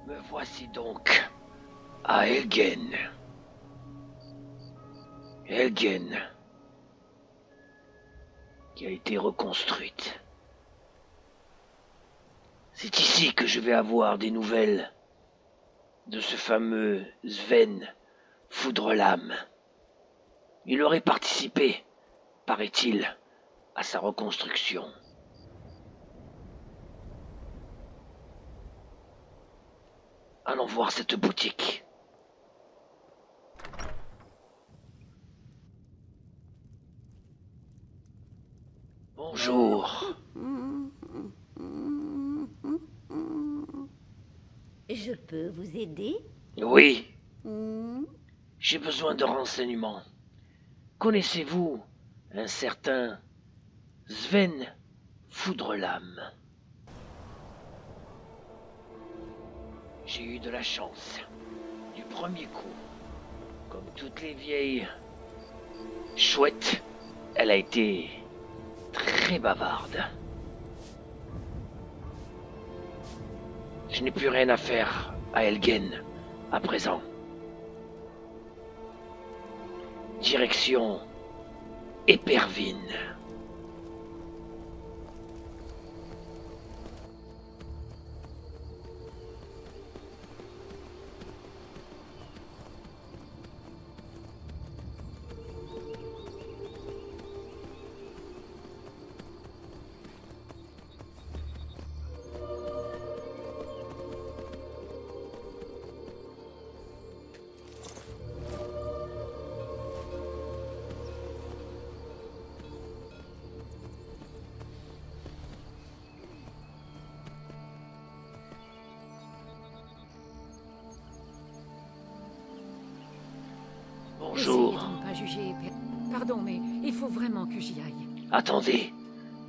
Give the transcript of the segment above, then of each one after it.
Me voici donc à Elgen. Elgen, qui a été reconstruite. C'est ici que je vais avoir des nouvelles de ce fameux Sven Foudrelame. Il aurait participé, paraît-il, à sa reconstruction. Allons voir cette boutique. Bonjour. Je peux vous aider? Oui, Hmm. j'ai besoin de renseignements. Connaissez-vous un certain Sven Foudrelame? J'ai eu de la chance. Du premier coup. Comme toutes les vieilles chouettes, elle a été très bavarde. Je n'ai plus rien à faire à Elgen à présent. Direction Épervine. Essayez Bonjour. de ne pas juger. Pardon, mais il faut vraiment que j'y aille. Attendez,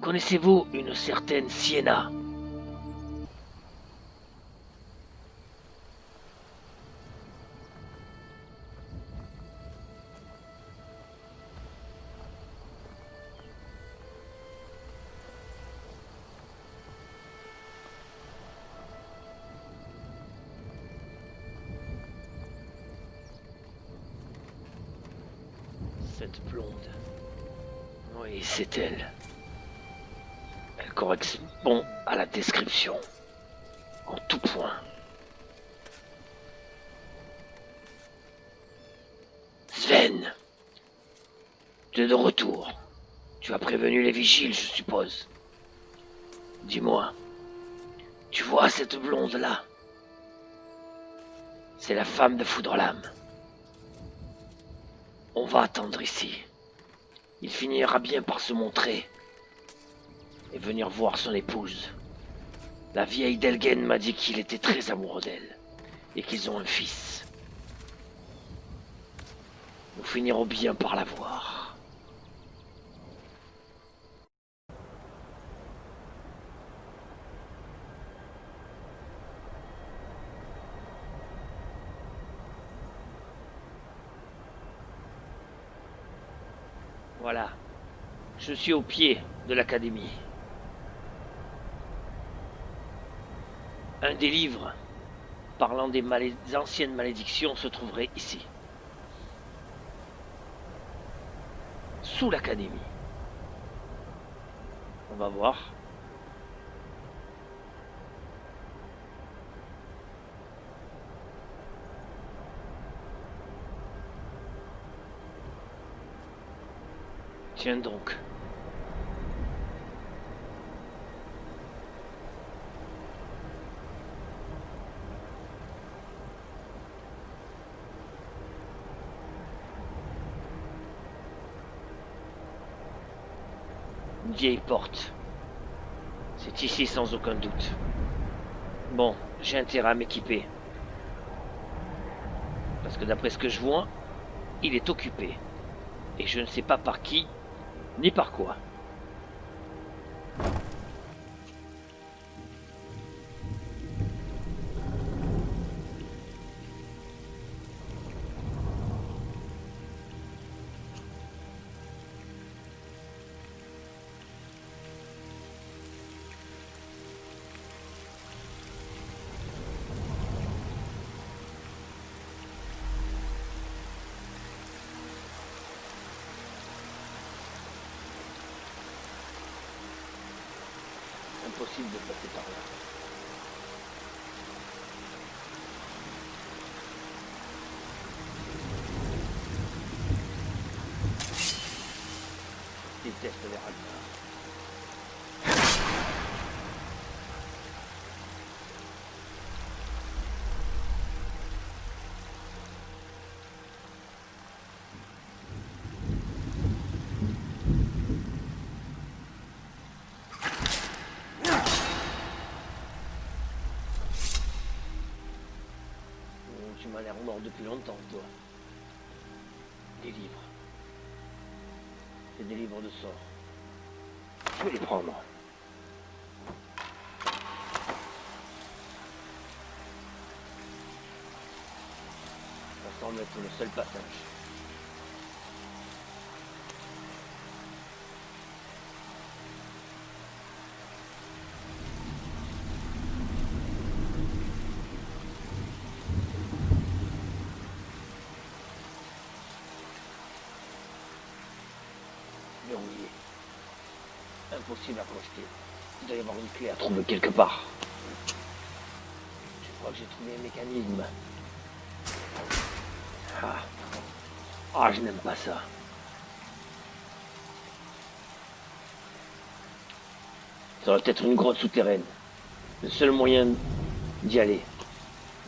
connaissez-vous une certaine Sienna? Cette blonde. Oui, c'est elle. Elle correspond à la description. En tout point. Sven, tu es de retour. Tu as prévenu les vigiles, je suppose. Dis-moi, tu vois cette blonde-là? C'est la femme de Foudrelame. On va attendre ici. Il finira bien par se montrer et venir voir son épouse. La vieille d'Elgen m'a dit qu'il était très amoureux d'elle et qu'ils ont un fils. Nous finirons bien par la voir. Voilà, je suis au pied de l'académie. Un des livres parlant des anciennes malédictions se trouverait ici. Sous l'académie. On va voir. Tiens donc. Une vieille porte. C'est ici sans aucun doute. Bon, j'ai intérêt à m'équiper. Parce que d'après ce que je vois, il est occupé. Et je ne sais pas par qui, ni par quoi. Impossible de passer par là. Je déteste les Ragnar. Tu m'as l'air mort depuis longtemps, toi. Des livres. C'est des livres de sorts. Je vais les prendre. Ça semble être le seul passage. Verrouillé. Impossible à projeter. Il doit y avoir une clé à trouver quelque part. Je crois que j'ai trouvé un mécanisme. Ah, je n'aime pas ça. Ça doit être une grotte souterraine. Le seul moyen d'y aller.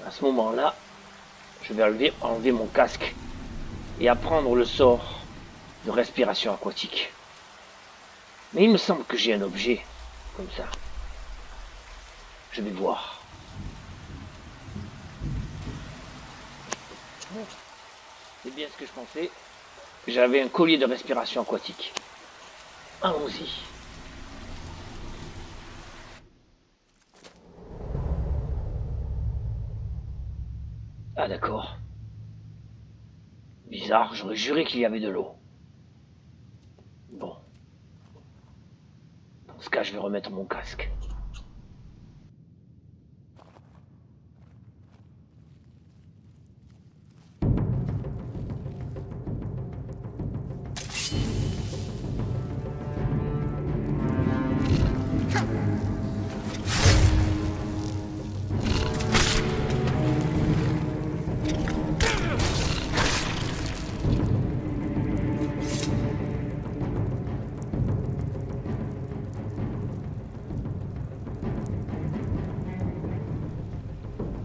À ce moment-là, je vais enlever mon casque et apprendre le sort de respiration aquatique. Mais il me semble que j'ai un objet comme ça. Je vais voir. C'est bien ce que je pensais. J'avais un collier de respiration aquatique. Allons-y. Ah d'accord. Bizarre, j'aurais juré qu'il y avait de l'eau. Bon. Dans ce cas, je vais remettre mon casque.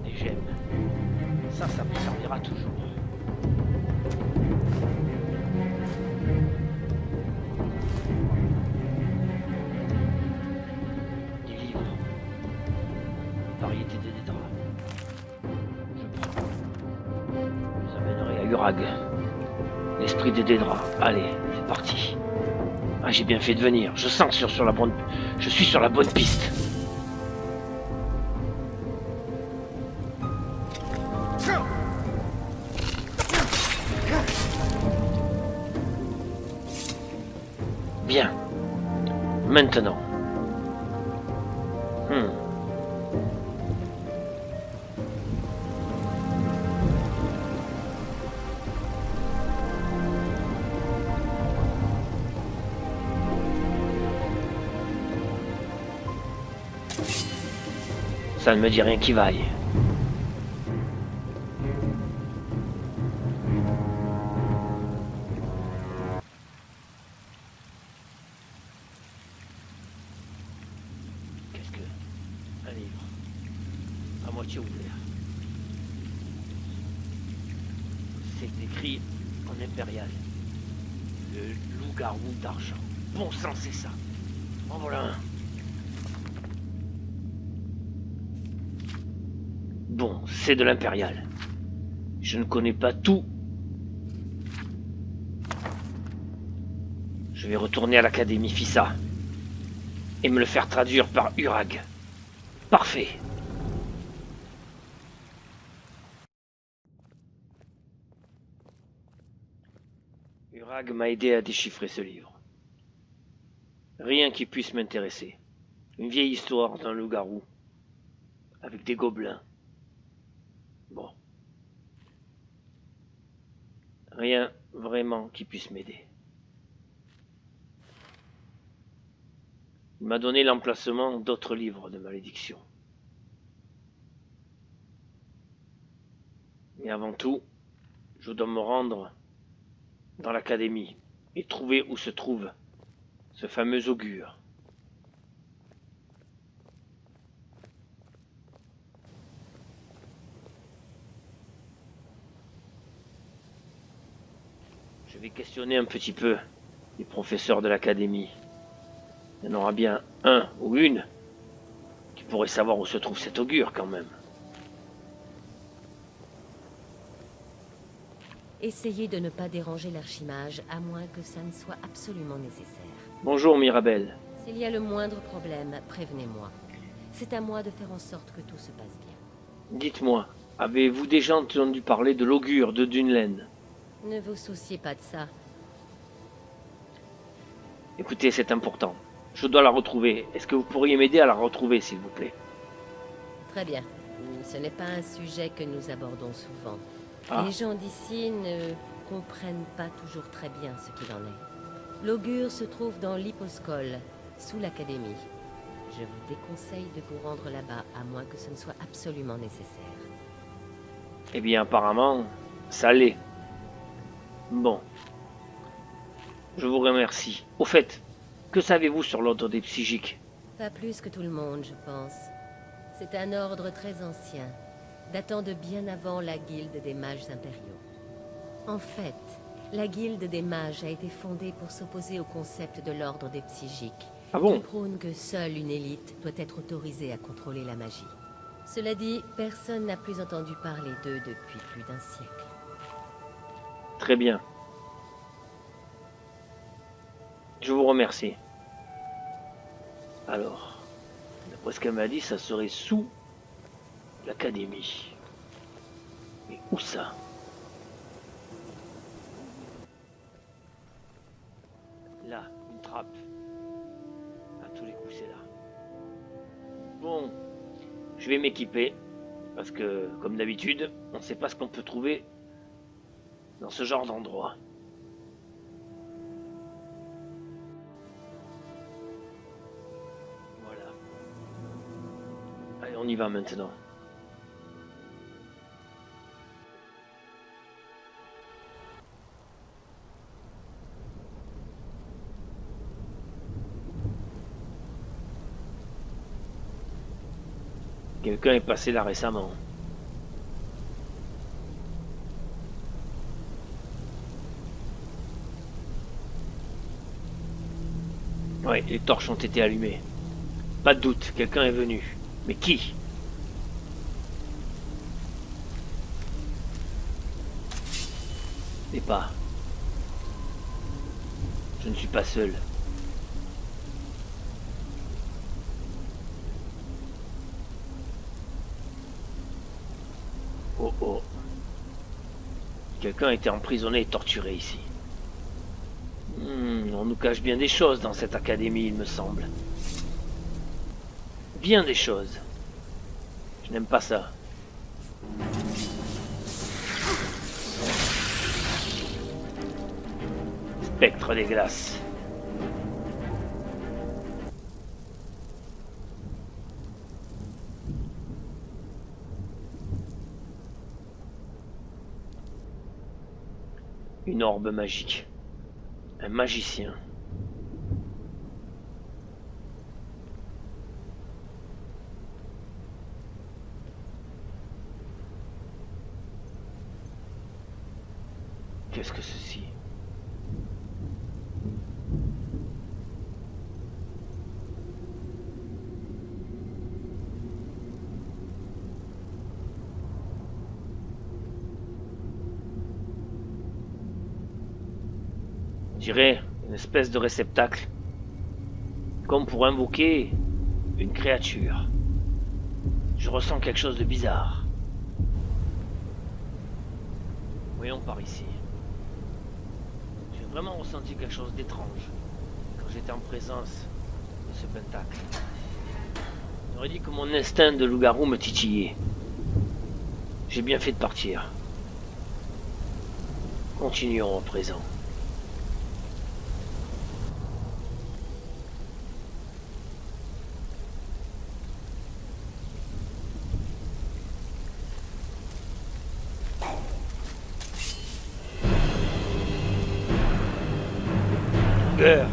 Des gemmes. Ça me servira toujours. Des livres. Variété des draps. Je prends. Je vous amènerai à Urag. L'esprit des Dédras. Allez, c'est parti. Ah, j'ai bien fait de venir. Je sens que je suis sur la bonne piste. Bien. Maintenant. Ça ne me dit rien qui vaille. Qu'est-ce que... Un livre. À moitié ouvert. C'est écrit en impérial. Le loup-garou d'argent. Bon sang, c'est ça. En voilà un. Bon, c'est de l'impérial. Je ne connais pas tout. Je vais retourner à l'académie Fissa et me le faire traduire par Urag. Parfait. Urag m'a aidé à déchiffrer ce livre. Rien qui puisse m'intéresser. Une vieille histoire d'un loup-garou avec des gobelins. Bon. Rien vraiment qui puisse m'aider. Il m'a donné l'emplacement d'autres livres de malédiction. Mais avant tout, je dois me rendre dans l'académie et trouver où se trouve ce fameux augure. Je vais questionner un petit peu les professeurs de l'académie. Il y en aura bien un ou une qui pourrait savoir où se trouve cet augure quand même. Essayez de ne pas déranger l'archimage, à moins que ça ne soit absolument nécessaire. Bonjour Mirabelle. S'il y a le moindre problème, prévenez-moi. C'est à moi de faire en sorte que tout se passe bien. Dites-moi, avez-vous déjà entendu parler de l'augure de Dunlain? Ne vous souciez pas de ça. Écoutez, c'est important. Je dois la retrouver. Est-ce que vous pourriez m'aider à la retrouver, s'il vous plaît? Très bien. Ce n'est pas un sujet que nous abordons souvent. Ah. Les gens d'ici ne comprennent pas toujours très bien ce qu'il en est. L'augure se trouve dans l'Hyposcole, sous l'académie. Je vous déconseille de vous rendre là-bas, à moins que ce ne soit absolument nécessaire. Eh bien, apparemment, ça l'est. Bon. Je vous remercie. Au fait, que savez-vous sur l'ordre des psychiques? Pas plus que tout le monde, je pense. C'est un ordre très ancien, datant de bien avant la guilde des mages impériaux. En fait, la guilde des mages a été fondée pour s'opposer au concept de l'ordre des psychiques, Ah bon? qui prône que seule une élite doit être autorisée à contrôler la magie. Cela dit, personne n'a plus entendu parler d'eux depuis plus d'un siècle. Très bien. Je vous remercie. Alors, d'après ce qu'elle m'a dit, ça serait sous l'académie. Mais où ça? Là, une trappe. À tous les coups, c'est là. Bon, je vais m'équiper. Parce que, comme d'habitude, on ne sait pas ce qu'on peut trouver dans ce genre d'endroit. Voilà. Allez, on y va maintenant. Quelqu'un est passé là récemment. Ouais, les torches ont été allumées. Pas de doute, quelqu'un est venu. Mais qui? Et pas. Je ne suis pas seul. Oh oh. Quelqu'un a été emprisonné et torturé ici. On nous cache bien des choses dans cette académie, il me semble. Bien des choses. Je n'aime pas ça. Spectre des glaces. Une orbe magique. Un magicien. Qu'est-ce que ceci? On dirait une espèce de réceptacle, comme pour invoquer une créature. Je ressens quelque chose de bizarre. Voyons par ici. J'ai vraiment ressenti quelque chose d'étrange quand j'étais en présence de ce pentacle. J'aurais dit que mon instinct de loup-garou me titillait. J'ai bien fait de partir. Continuons à présent. douleur.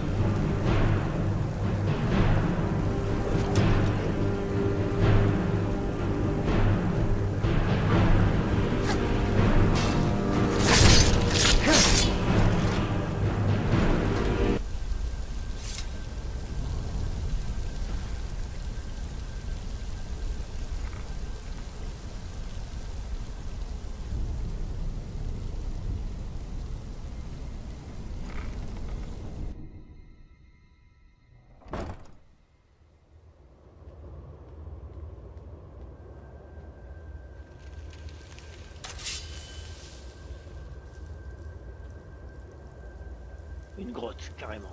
Une grotte, carrément.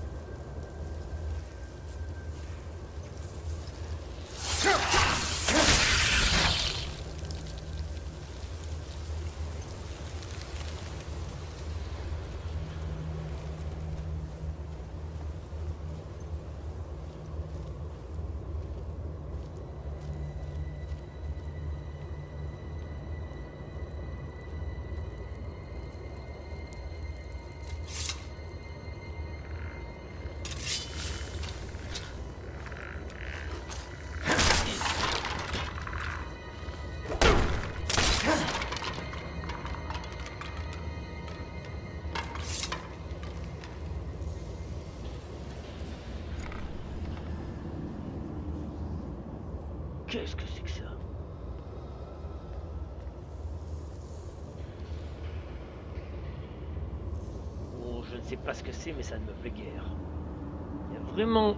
Qu'est-ce que c'est que ça? Oh, je ne sais pas ce que c'est, mais ça ne me plaît guère. Il y a vraiment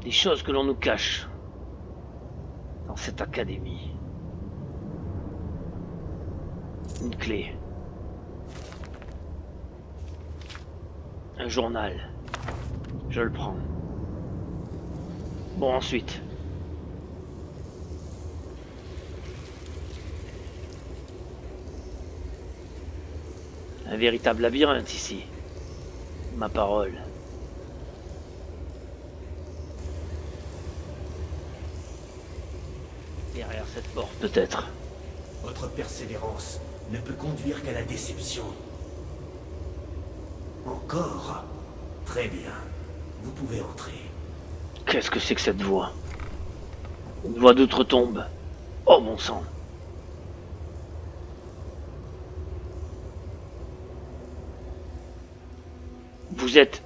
des choses que l'on nous cache dans cette académie. Une clé. Un journal. Je le prends. Bon, ensuite. Un véritable labyrinthe ici. Ma parole. Derrière cette porte, peut-être. Votre persévérance ne peut conduire qu'à la déception. Encore? Très bien. Vous pouvez entrer. Qu'est-ce que c'est que cette voix? Une voix d'outre-tombe. Oh mon sang.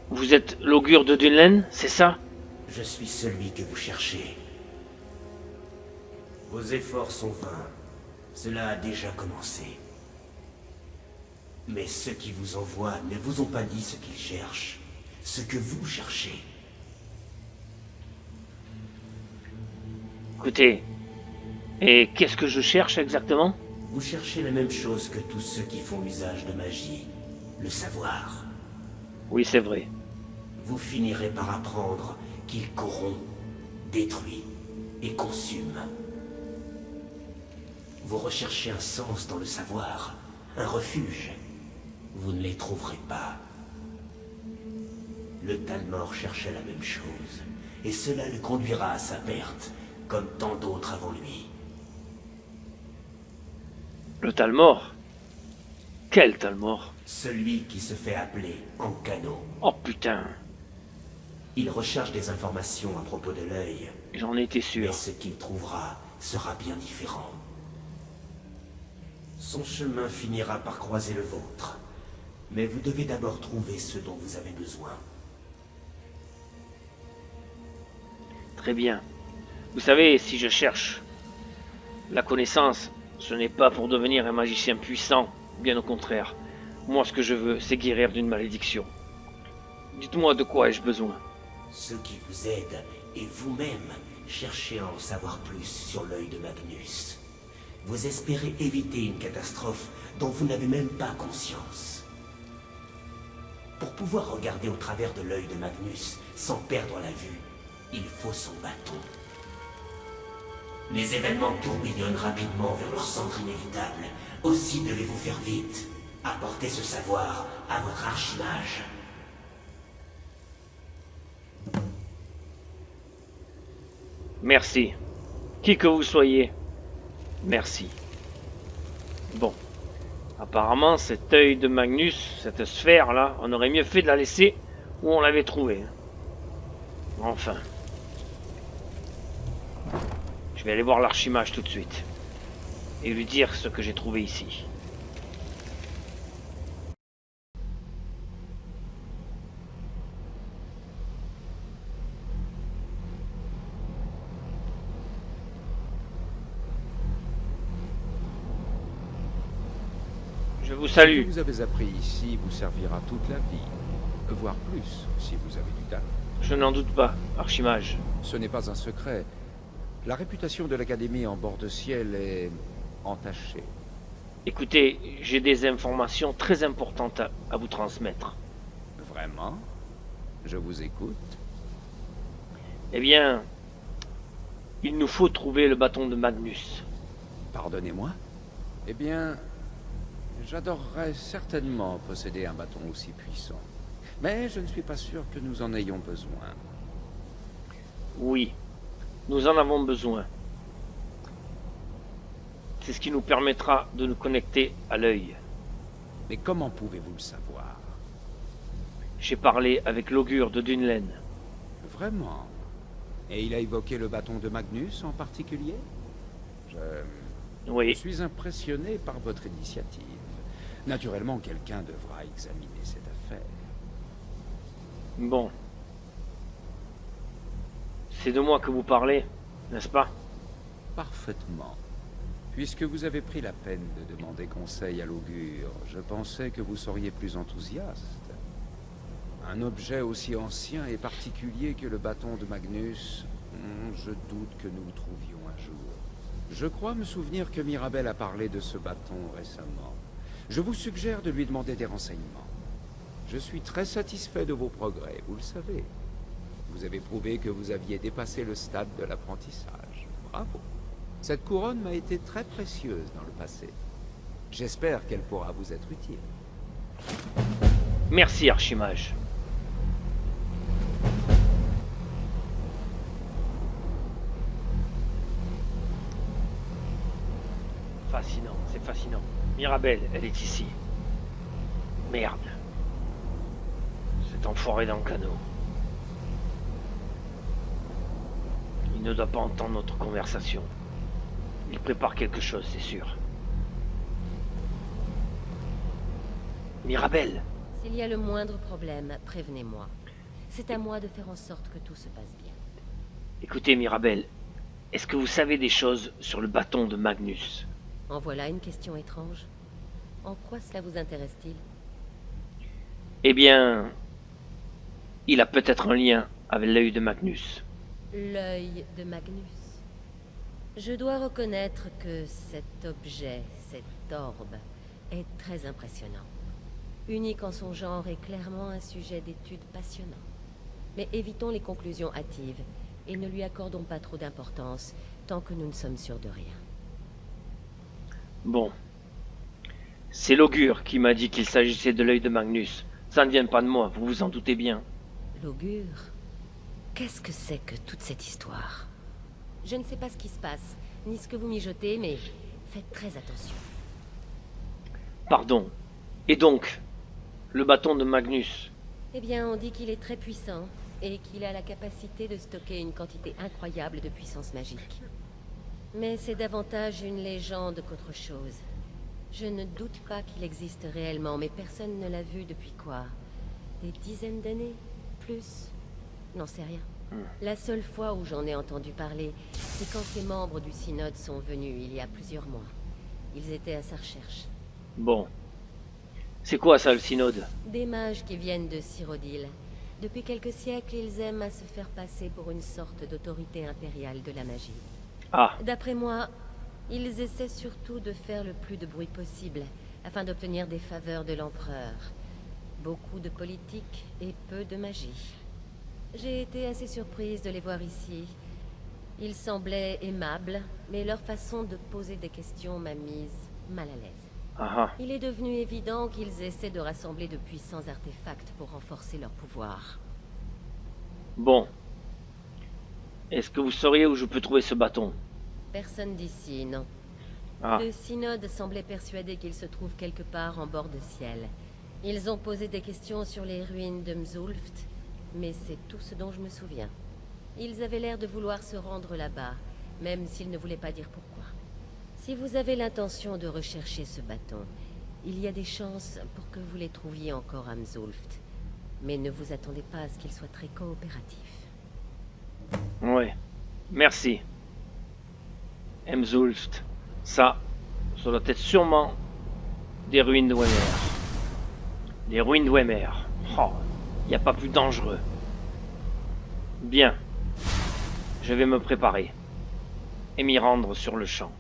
Vous êtes l'augure de Dunlen, c'est ça? Je suis celui que vous cherchez. Vos efforts sont vains. Cela a déjà commencé. Mais ceux qui vous envoient ne vous ont pas dit ce qu'ils cherchent. Ce que vous cherchez. Écoutez, et qu'est-ce que je cherche exactement? Vous cherchez la même chose que tous ceux qui font usage de magie. Le savoir. Oui, c'est vrai. Vous finirez par apprendre qu'il corrompt, détruit et consume. Vous recherchez un sens dans le savoir, un refuge. Vous ne les trouverez pas. Le Talmor cherchait la même chose, et cela le conduira à sa perte, comme tant d'autres avant lui. Le Talmor? Quel Talmor? Celui qui se fait appeler Ankano. Oh putain, Il recherche des informations à propos de l'œil, j'en étais mais sûr. ce qu'il trouvera sera bien différent. Son chemin finira par croiser le vôtre, mais vous devez d'abord trouver ce dont vous avez besoin. Très bien. Vous savez, si je cherche la connaissance, ce n'est pas pour devenir un magicien puissant, bien au contraire. Moi, ce que je veux, c'est guérir d'une malédiction. Dites-moi de quoi ai-je besoin? Ceux qui vous aident et vous-même cherchez à en savoir plus sur l'œil de Magnus. Vous espérez éviter une catastrophe dont vous n'avez même pas conscience. Pour pouvoir regarder au travers de l'œil de Magnus sans perdre la vue, il faut son bâton. Les événements tourbillonnent rapidement vers leur centre inévitable. Aussi devez-vous faire vite. Apportez ce savoir à votre archimage. Merci. Qui que vous soyez, merci. Bon. Apparemment, cet œil de Magnus, cette sphère-là, on aurait mieux fait de la laisser où on l'avait trouvé. Enfin. Je vais aller voir l'archimage tout de suite. Et lui dire ce que j'ai trouvé ici. Je vous Ce salue. que vous avez appris ici vous servira toute la vie, voire plus, si vous avez du talent. Je n'en doute pas, archimage. Ce n'est pas un secret. La réputation de l'Académie en bord de ciel est entachée. Écoutez, j'ai des informations très importantes à vous transmettre. Vraiment? Je vous écoute. Eh bien, il nous faut trouver le bâton de Magnus. Pardonnez-moi? Eh bien, j'adorerais certainement posséder un bâton aussi puissant. Mais je ne suis pas sûr que nous en ayons besoin. Oui, nous en avons besoin. C'est ce qui nous permettra de nous connecter à l'œil. Mais comment pouvez-vous le savoir? J'ai parlé avec l'augure de Dunlen. Vraiment? Et il a évoqué le bâton de Magnus en particulier? Je Oui, suis impressionné par votre initiative. Naturellement, quelqu'un devra examiner cette affaire. bon. C'est de moi que vous parlez, n'est-ce pas? Parfaitement. Puisque vous avez pris la peine de demander conseil à l'augure, je pensais que vous seriez plus enthousiaste. Un objet aussi ancien et particulier que le bâton de Magnus, je doute que nous le trouvions un jour. Je crois me souvenir que Mirabelle a parlé de ce bâton récemment. Je vous suggère de lui demander des renseignements. Je suis très satisfait de vos progrès, vous le savez. Vous avez prouvé que vous aviez dépassé le stade de l'apprentissage. Bravo. Cette couronne m'a été très précieuse dans le passé. J'espère qu'elle pourra vous être utile. Merci, archimage. Fascinant, c'est fascinant. Mirabelle, elle est ici. Merde. Cet enfoiré dans le canot. Il ne doit pas entendre notre conversation. Il prépare quelque chose, c'est sûr. Mirabelle, S'il y a le moindre problème, prévenez-moi. C'est à moi de faire en sorte que tout se passe bien. écoutez Mirabelle, est-ce que vous savez des choses sur le bâton de Magnus? En voilà une question étrange. En quoi cela vous intéresse-t-il? Eh bien, il a peut-être un lien avec l'œil de Magnus. L'œil de Magnus. Je dois reconnaître que cet objet, cet orbe, est très impressionnant. Unique en son genre et clairement un sujet d'étude passionnant. Mais évitons les conclusions hâtives et ne lui accordons pas trop d'importance tant que nous ne sommes sûrs de rien. Bon. C'est l'augure qui m'a dit qu'il s'agissait de l'œil de Magnus. Ça ne vient pas de moi, vous vous en doutez bien. L'augure? Qu'est-ce que c'est que toute cette histoire? Je ne sais pas ce qui se passe, ni ce que vous mijotez, mais faites très attention. Pardon. Et donc, le bâton de Magnus? Eh bien, on dit qu'il est très puissant, et qu'il a la capacité de stocker une quantité incroyable de puissance magique. Mais c'est davantage une légende qu'autre chose. Je ne doute pas qu'il existe réellement, mais personne ne l'a vu depuis quoi? Des dizaines d'années? Plus? N'en sais rien. La seule fois où j'en ai entendu parler, c'est quand ces membres du synode sont venus il y a plusieurs mois. Ils étaient à sa recherche. Bon. C'est quoi ça, le synode? Des mages qui viennent de Cyrodiil. Depuis quelques siècles, ils aiment à se faire passer pour une sorte d'autorité impériale de la magie. Ah, D'après moi, ils essaient surtout de faire le plus de bruit possible, afin d'obtenir des faveurs de l'empereur. Beaucoup de politique et peu de magie. J'ai été assez surprise de les voir ici. Ils semblaient aimables, mais leur façon de poser des questions m'a mise mal à l'aise. ah, ah. Il est devenu évident qu'ils essaient de rassembler de puissants artefacts pour renforcer leur pouvoir. Bon. Est-ce que vous sauriez où je peux trouver ce bâton? Personne d'ici, non. Ah, Le synode semblait persuadé qu'il se trouve quelque part en bord de ciel. Ils ont posé des questions sur les ruines de Mzulft, Mais c'est tout ce dont je me souviens. Ils avaient l'air de vouloir se rendre là-bas, même s'ils ne voulaient pas dire pourquoi. Si vous avez l'intention de rechercher ce bâton, il y a des chances pour que vous les trouviez encore à Mzulft. Mais ne vous attendez pas à ce qu'ils soient très coopératifs. Ouais, merci. Mzulft, ça doit être sûrement des ruines de Dwemer. Des ruines de Dwemer. Oh, il n'y a pas plus dangereux. Bien. Je vais me préparer et m'y rendre sur le champ.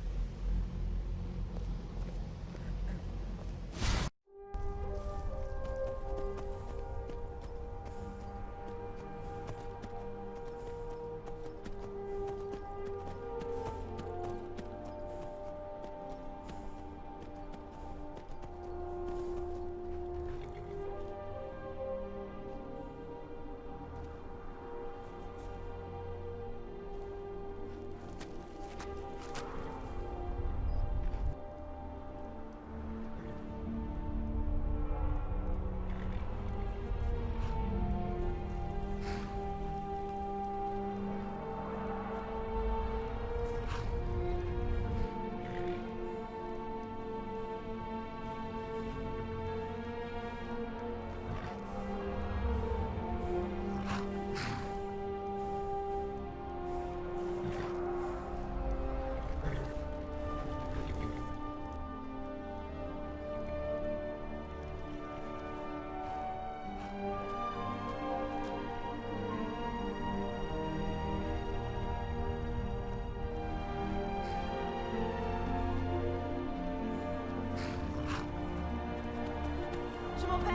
Je m'en vais.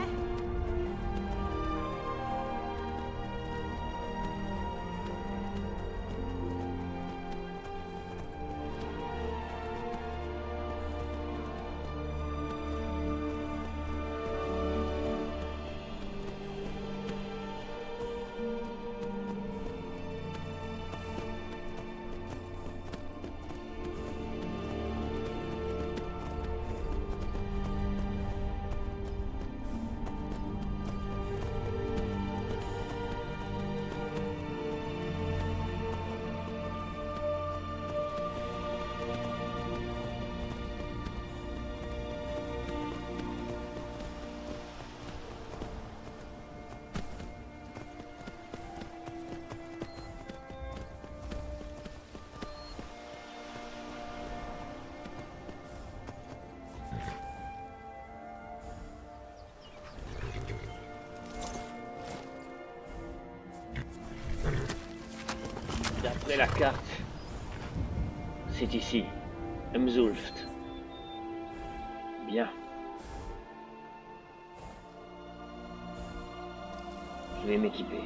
D'après la carte, c'est ici, Mzulft. Bien. Je vais m'équiper.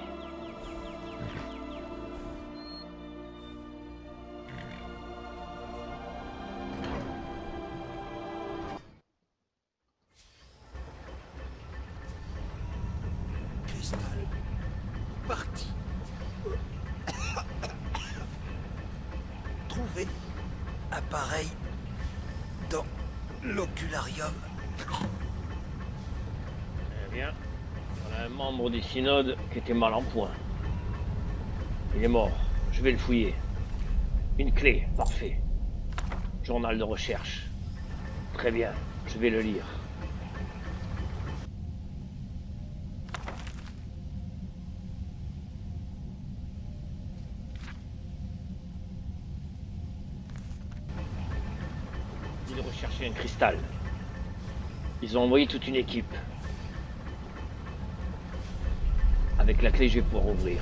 Cristal. Parti. Trouvé. Appareil. Dans l'ocularium. Eh bien, on a un membre du synode qui était mal en point. Il est mort. Je vais le fouiller. Une clé, parfait. Journal de recherche. Très bien, je vais le lire. Ils recherchaient un cristal. Ils ont envoyé toute une équipe. Avec la clé, je vais pouvoir ouvrir.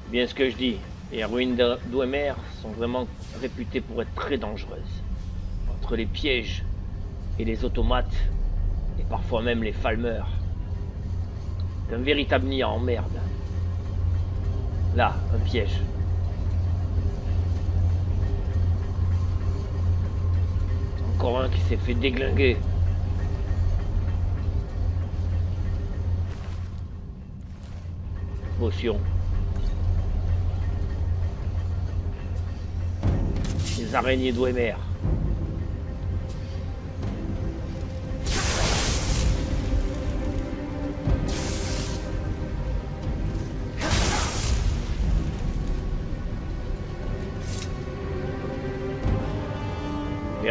Bien ce que je dis, les ruines de Dwemer sont vraiment réputées pour être très dangereuses. Entre les pièges et les automates, et parfois même les falmeurs. C'est un véritable nid en merde. Là, un piège. Encore un qui s'est fait déglinguer. Potion. Les araignées Dwemer.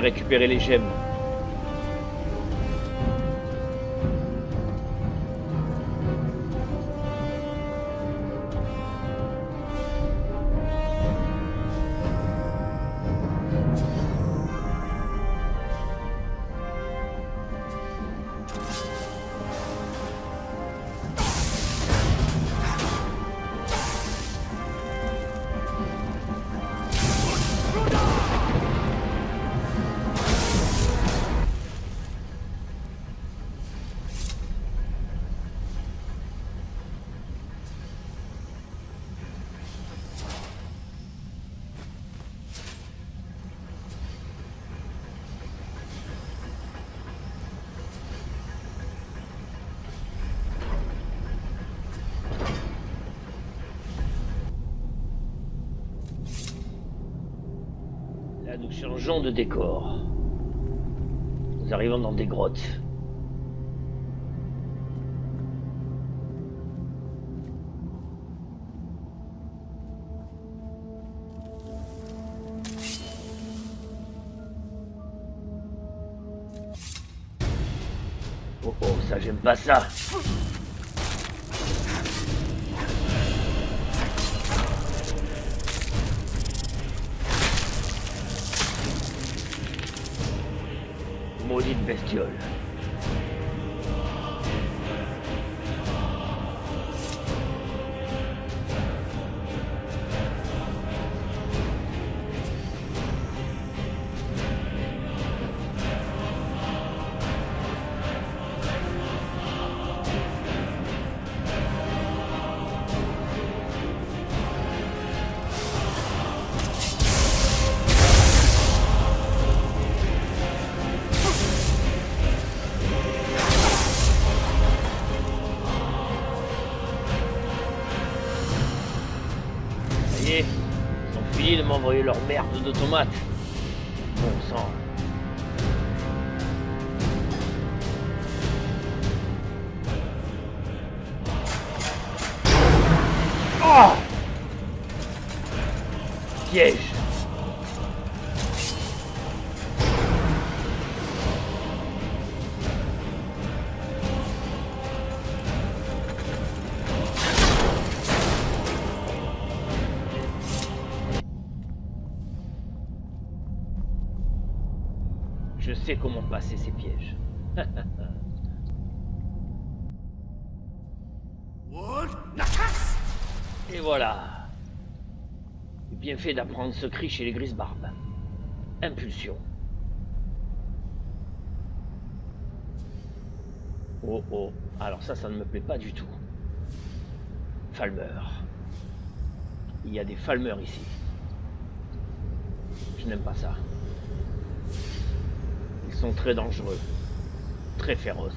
J'ai récupéré les gemmes. Là, nous changeons de décor. Nous arrivons dans des grottes. Oh oh, ça j'aime pas ça. Maudite bestiole. Ils ont fini de m'envoyer leur merde de tomates. Bon sang. Oh! Piège. Je sais comment passer ces pièges. Et voilà. Bien fait d'apprendre ce cri chez les Grisbarbes. Impulsion. Oh oh, alors ça ne me plaît pas du tout. Falmer. Il y a des Falmers ici. Je n'aime pas ça. Ils sont très dangereux, très féroces.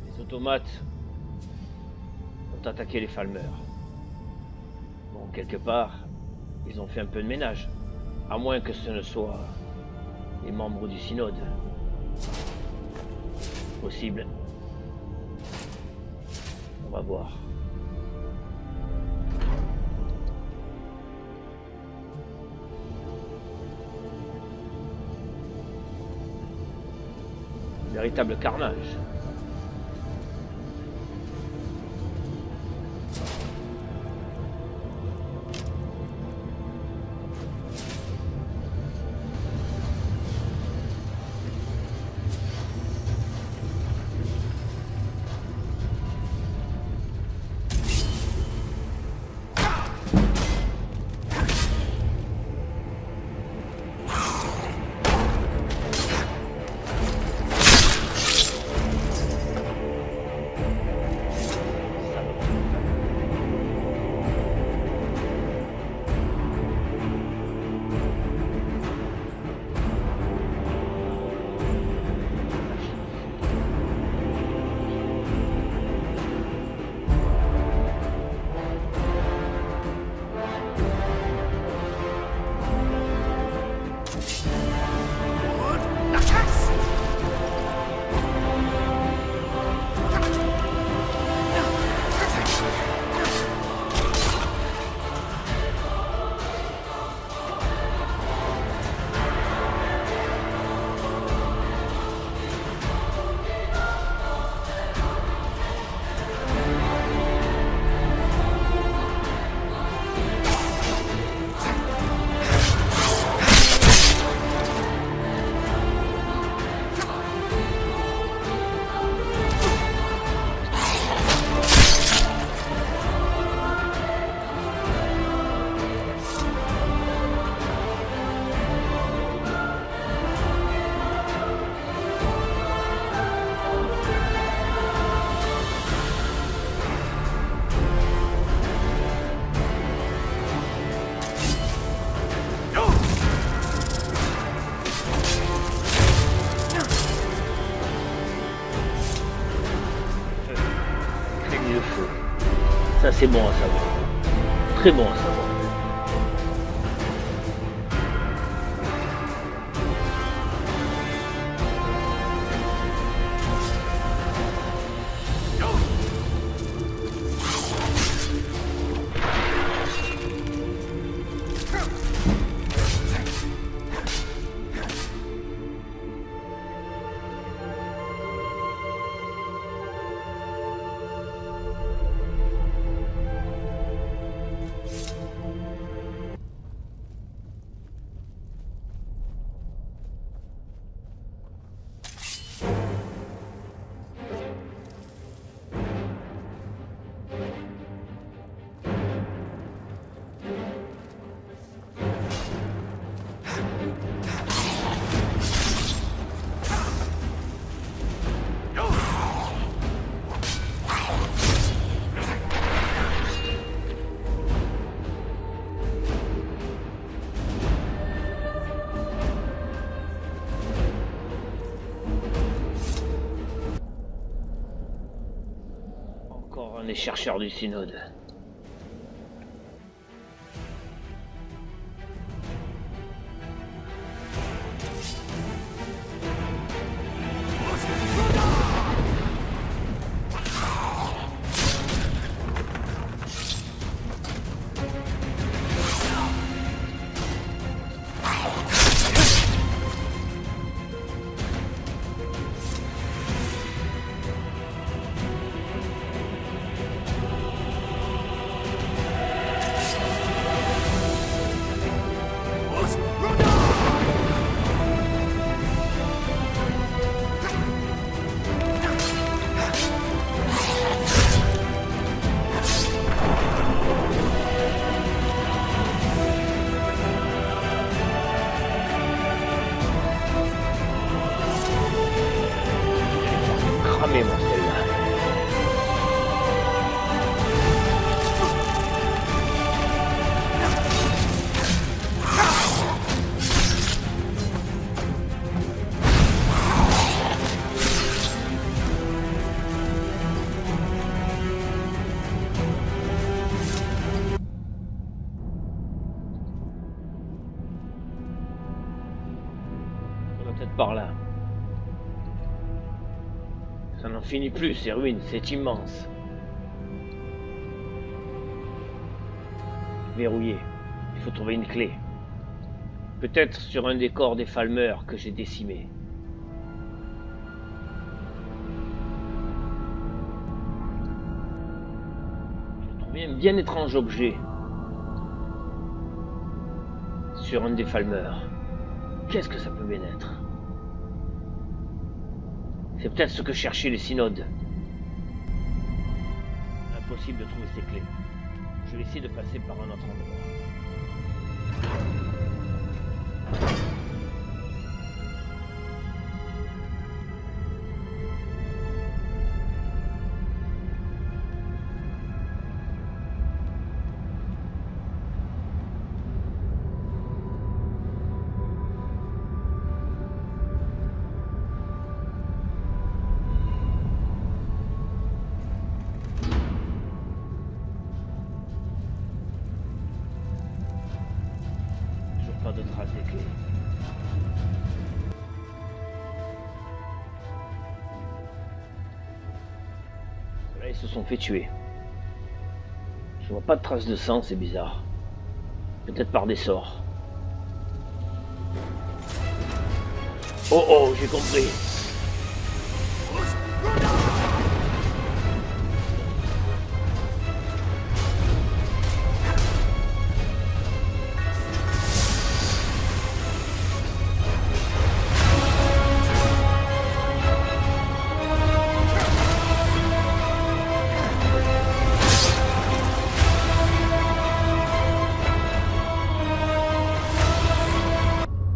Les automates ont attaqué les Falmers. Bon, quelque part, ils ont fait un peu de ménage. À moins que ce ne soit les membres du synode. Possible. On va voir. Véritable carnage. puis le feu. Ça c'est bon à savoir. Très bon à savoir. Les chercheurs du synode. Cramé moi celle-là. On va peut-être par là. Ça n'en finit plus, ces ruines, c'est immense. Verrouillé. Il faut trouver une clé. Peut-être sur un des corps des Falmeurs que j'ai décimés. J'ai trouvé un bien étrange objet. Sur un des Falmeurs. Qu'est-ce que ça peut bien être ? C'est peut-être ce que cherchaient les synodes. Impossible de trouver ces clés. Je vais essayer de passer par un autre endroit. Pas de traces des clés. Là, ils se sont fait tuer. Je vois pas de traces de sang, c'est bizarre. Peut-être par des sorts. Oh oh, j'ai compris.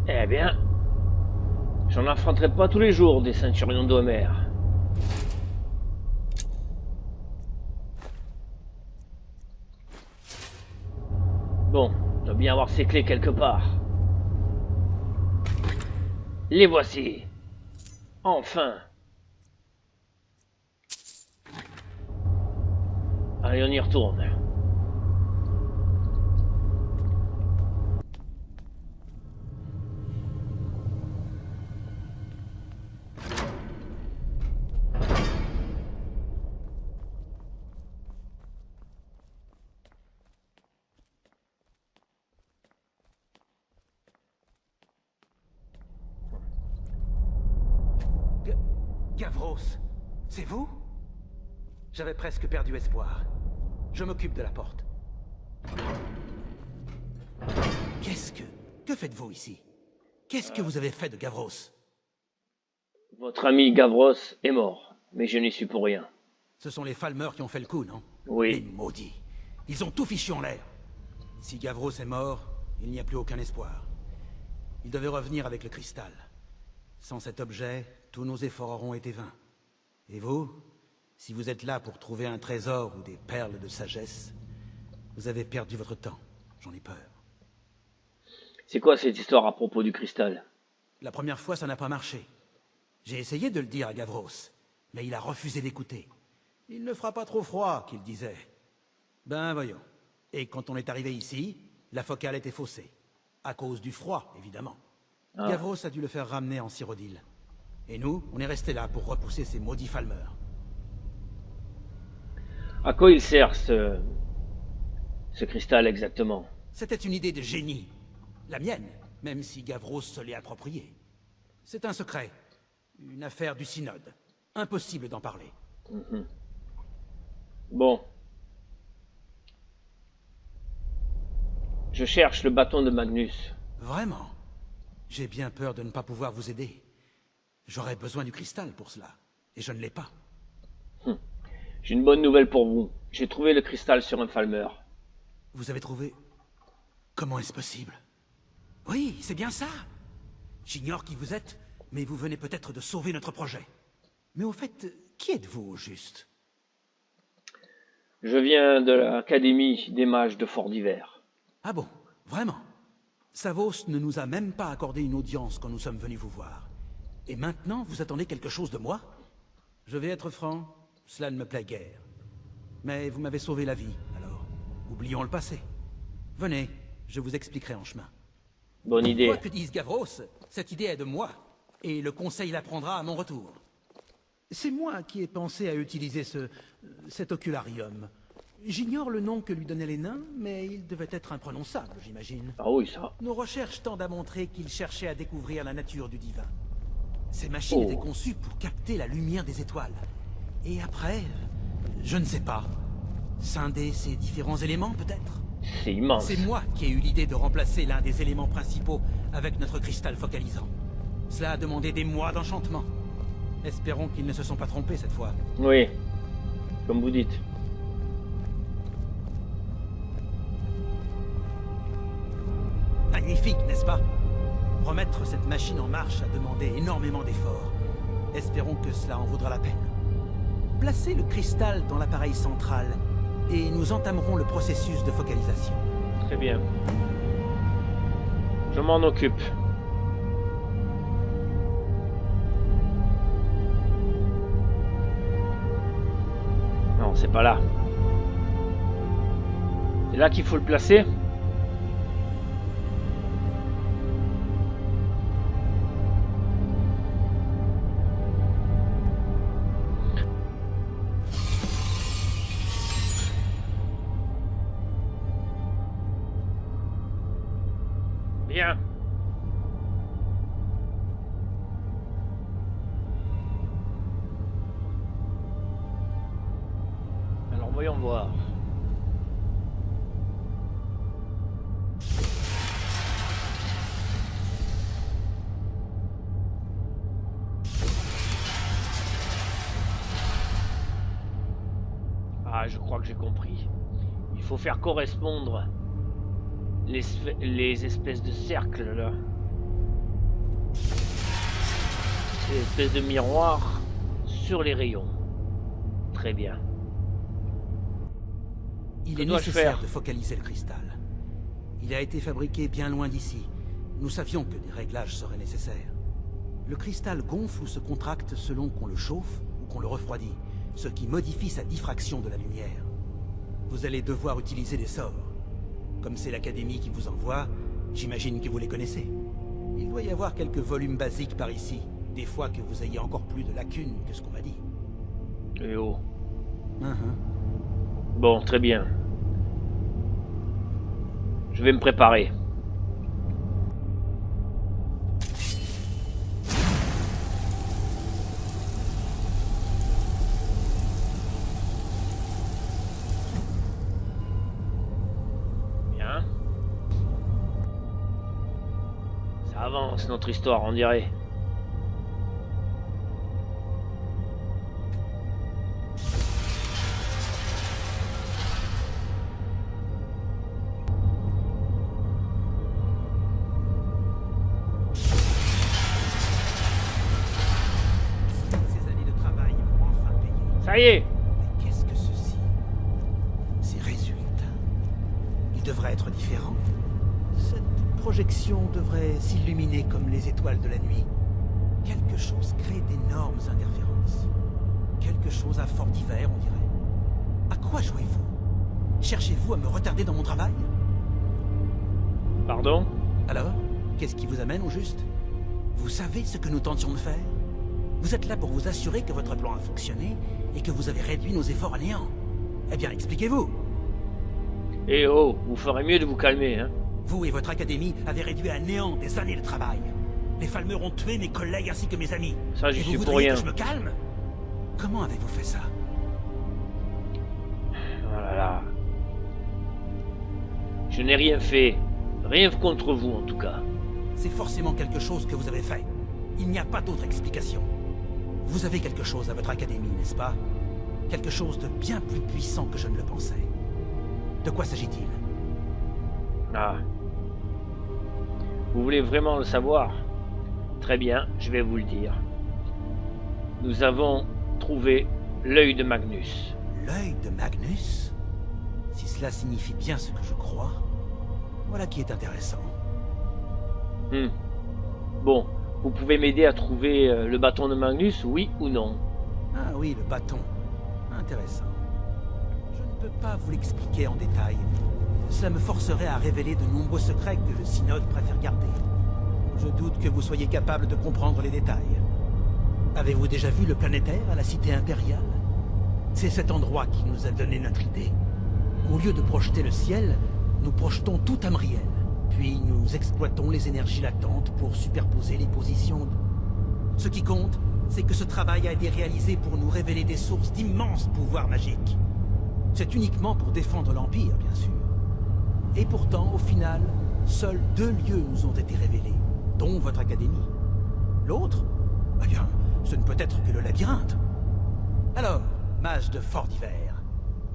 Eh bien, j'en affronterai pas tous les jours des ceinturions d'Homer. Bon, il doit bien avoir ces clés quelque part. Les voici. Enfin. Allez, on y retourne. Gavros, c'est vous? J'avais presque perdu espoir. Je m'occupe de la porte. Que faites-vous ici? Qu'est-ce que vous avez fait de Gavros? Votre ami Gavros est mort, mais je n'y suis pour rien. Ce sont les Falmeurs qui ont fait le coup, non? Oui. Les maudits. Ils ont tout fichu en l'air. Si Gavros est mort, il n'y a plus aucun espoir. Il devait revenir avec le cristal. Sans cet objet, tous nos efforts auront été vains. Et vous, si vous êtes là pour trouver un trésor ou des perles de sagesse, vous avez perdu votre temps. J'en ai peur. C'est quoi cette histoire à propos du cristal? La première fois, ça n'a pas marché. J'ai essayé de le dire à Gavros, mais il a refusé d'écouter. Il ne fera pas trop froid, qu'il disait. Ben voyons. Et quand on est arrivé ici, la focale était faussée. À cause du froid, évidemment. Ah. Gavros a dû le faire ramener en Cyrodiil. Et nous, on est restés là pour repousser ces maudits Falmeurs. À quoi il sert ce cristal exactement? C'était une idée de génie. La mienne, même si Gavros se l'est appropriée. C'est un secret. Une affaire du synode. Impossible d'en parler. Bon. Je cherche le bâton de Magnus. Vraiment? J'ai bien peur de ne pas pouvoir vous aider. J'aurais besoin du cristal pour cela. Et je ne l'ai pas. J'ai une bonne nouvelle pour vous. J'ai trouvé le cristal sur un Falmer. Vous avez trouvé... Comment est-ce possible? Oui, c'est bien ça. J'ignore qui vous êtes, mais vous venez peut-être de sauver notre projet. Mais au fait, qui êtes-vous au juste? Je viens de l'Académie des mages de Fort d'Hiver. Ah bon? Vraiment? Savos ne nous a même pas accordé une audience quand nous sommes venus vous voir. Et maintenant, vous attendez quelque chose de moi? Je vais être franc, cela ne me plaît guère. Mais vous m'avez sauvé la vie, alors oublions le passé. Venez, je vous expliquerai en chemin. Bonne idée. Quoi que dise Gavros, cette idée est de moi, et le conseil la prendra à mon retour. C'est moi qui ai pensé à utiliser cet ocularium. J'ignore le nom que lui donnaient les nains, mais il devait être imprononçable, j'imagine. Ah oui, ça. Nos recherches tendent à montrer qu'il cherchait à découvrir la nature du divin. Ces machines étaient conçues pour capter la lumière des étoiles. Et après, je ne sais pas. Scinder ces différents éléments, peut-être? C'est immense. C'est moi qui ai eu l'idée de remplacer l'un des éléments principaux avec notre cristal focalisant. Cela a demandé des mois d'enchantement. Espérons qu'ils ne se sont pas trompés cette fois. Oui, comme vous dites. Magnifique, n'est-ce pas? Remettre cette machine en marche a demandé énormément d'efforts. Espérons que cela en vaudra la peine. Placez le cristal dans l'appareil central et nous entamerons le processus de focalisation. Très bien. Je m'en occupe. Non, c'est pas là. C'est là qu'il faut le placer. Bien. Alors voyons voir. Ah, je crois que j'ai compris. Il faut faire correspondre les espèces de cercles là. Ces espèces de miroirs sur les rayons. Très bien. Il Que est dois-je nécessaire faire? de focaliser le cristal. Il a été fabriqué bien loin d'ici. Nous savions que des réglages seraient nécessaires. Le cristal gonfle ou se contracte selon qu'on le chauffe ou qu'on le refroidit, ce qui modifie sa diffraction de la lumière. vous allez devoir utiliser des sorts. Comme c'est l'Académie qui vous envoie, j'imagine que vous les connaissez. Il doit y avoir quelques volumes basiques par ici. Des fois que vous ayez encore plus de lacunes que ce qu'on m'a dit. Eh oh. Uh-huh. Bon, très bien. Je vais me préparer. Bien. Ça avance notre histoire, on dirait. Ces années de travail vont enfin payer. Ça y est. Mais qu'est-ce que ceci? Ces résultats, ils devraient être différents. Cette projection devrait s'illuminer comme les étoiles de la nuit. Quelque chose crée d'énormes interférences. Quelque chose à fort divers, on dirait. À quoi jouez-vous? Cherchez-vous à me retarder dans mon travail? Pardon? Alors, qu'est-ce qui vous amène au juste? Vous savez ce que nous tentions de faire? Vous êtes là pour vous assurer que votre plan a fonctionné et que vous avez réduit nos efforts à néant. Eh bien, expliquez-vous. Eh oh, vous ferez mieux de vous calmer, hein. Vous et votre académie avez réduit à néant des années de travail. Les Falmeurs ont tué mes collègues ainsi que mes amis. Ça, j'y et suis vous pour voudriez rien. que je me calme? Comment avez-vous fait ça? Oh là là. Je n'ai rien fait. Rien contre vous, en tout cas. C'est forcément quelque chose que vous avez fait. Il n'y a pas d'autre explication. Vous avez quelque chose à votre académie, n'est-ce pas? Quelque chose de bien plus puissant que je ne le pensais. De quoi s'agit-il? Ah. Vous voulez vraiment le savoir? Très bien, je vais vous le dire. Nous avons trouvé l'œil de Magnus. L'œil de Magnus? Si cela signifie bien ce que je crois, voilà qui est intéressant. Bon, vous pouvez m'aider à trouver le bâton de Magnus, oui ou non? Ah oui, le bâton. Intéressant. Je ne peux pas vous l'expliquer en détail. Cela me forcerait à révéler de nombreux secrets que le synode préfère garder. Je doute que vous soyez capable de comprendre les détails. Avez-vous déjà vu le planétaire à la cité impériale? C'est cet endroit qui nous a donné notre idée. Au lieu de projeter le ciel, nous projetons tout Amriel. Puis nous exploitons les énergies latentes pour superposer les positions. Ce qui compte, c'est que ce travail a été réalisé pour nous révéler des sources d'immenses pouvoirs magiques. C'est uniquement pour défendre l'Empire, bien sûr. Et pourtant, au final, seuls 2 lieux nous ont été révélés, dont votre académie. L'autre, eh bien, ce ne peut être que le labyrinthe. Alors, mage de Fort d'Hiver,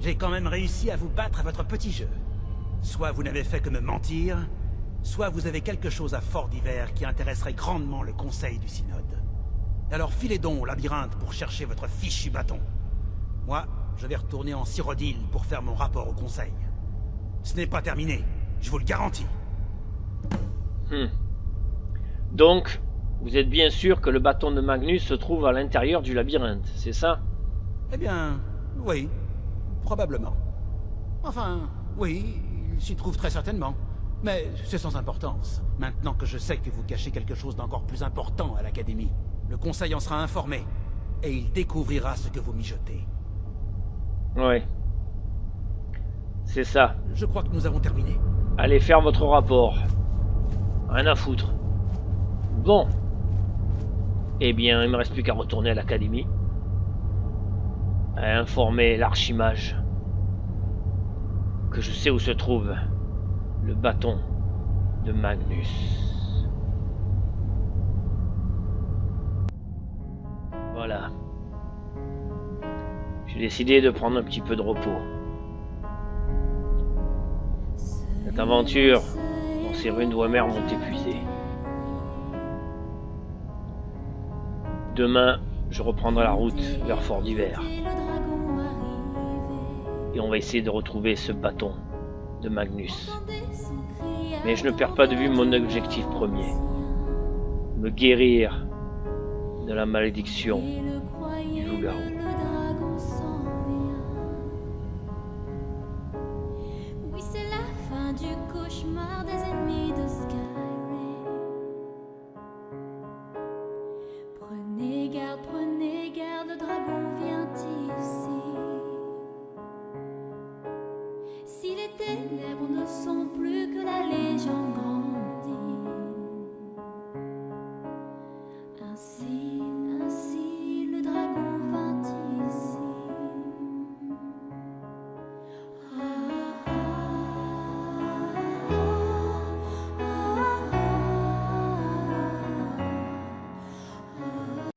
j'ai quand même réussi à vous battre à votre petit jeu. Soit vous n'avez fait que me mentir, soit vous avez quelque chose à Fort d'Hiver qui intéresserait grandement le conseil du synode. Alors filez donc au labyrinthe pour chercher votre fichu bâton. Moi, je vais retourner en Cyrodiil pour faire mon rapport au conseil. Ce n'est pas terminé, je vous le garantis. Donc, vous êtes bien sûr que le bâton de Magnus se trouve à l'intérieur du labyrinthe, c'est ça? Eh bien, oui, probablement. Enfin, oui, il s'y trouve très certainement. Mais c'est sans importance. Maintenant que je sais que vous cachez quelque chose d'encore plus important à l'Académie, le Conseil en sera informé, et il découvrira ce que vous mijotez. Ouais. C'est ça. Je crois que nous avons terminé. Allez faire votre rapport. Rien à foutre. Bon. Eh bien, il me reste plus qu'à retourner à l'académie. À informer l'archimage que je sais où se trouve le bâton de Magnus. Voilà. J'ai décidé de prendre un petit peu de repos. Cette aventure dans ces ruines d'Ouamer m'ont épuisé. Demain, je reprendrai la route vers Fort d'Hiver. Et on va essayer de retrouver ce bâton de Magnus. Mais je ne perds pas de vue mon objectif premier. Me guérir de la malédiction du loup-garou. gardes